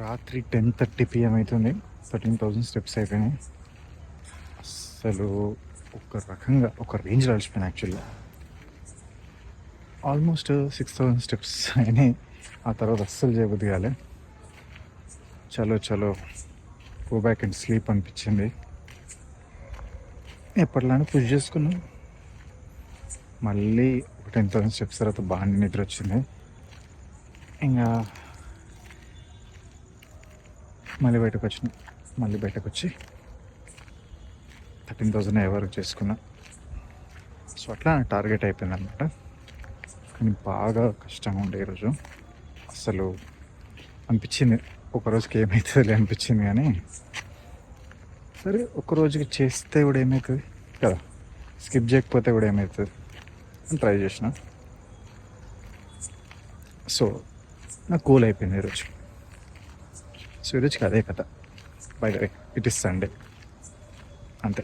రాత్రి 10:30 PM అవుతుంది. 13,000 steps అయిపోయినాయి. అసలు ఒక రకంగా ఒక రేంజ్లో అలసిపోయినా. యాక్చువల్గా ఆల్మోస్ట్ 6,000 స్టెప్స్ అయినాయి. ఆ తర్వాత అస్సలు చేయబుద్ధి కాలే. చలో చలో గో బ్యాక్ అండ్ స్లీప్ అనిపించింది. ఎప్పటిలానే పుష్ చేసుకున్నాం. మళ్ళీ ఒక 10,000 స్టెప్స్ తర్వాత బాగా నిద్ర వచ్చింది. ఇంకా మళ్ళీ బయటకు వచ్చి 13,000 ఎవరికి చేసుకున్నా. సో అట్లా టార్గెట్ అయిపోయింది అనమాట. కానీ బాగా కష్టంగా ఉండే ఈరోజు. అసలు అనిపించింది ఒకరోజుకి ఏమవుతుంది అనిపించింది. కానీ సరే ఒక్కరోజుకి చేస్తే కూడా ఏమవుతుంది కదా, స్కిప్ చేయకపోతే కూడా ఏమవుతుంది అని ట్రై చేసిన. సో నాకు కూల్ అయిపోయింది ఈరోజు. సో ఈరోజుకి అదే కథ. By the way, it is Sunday, అంతే.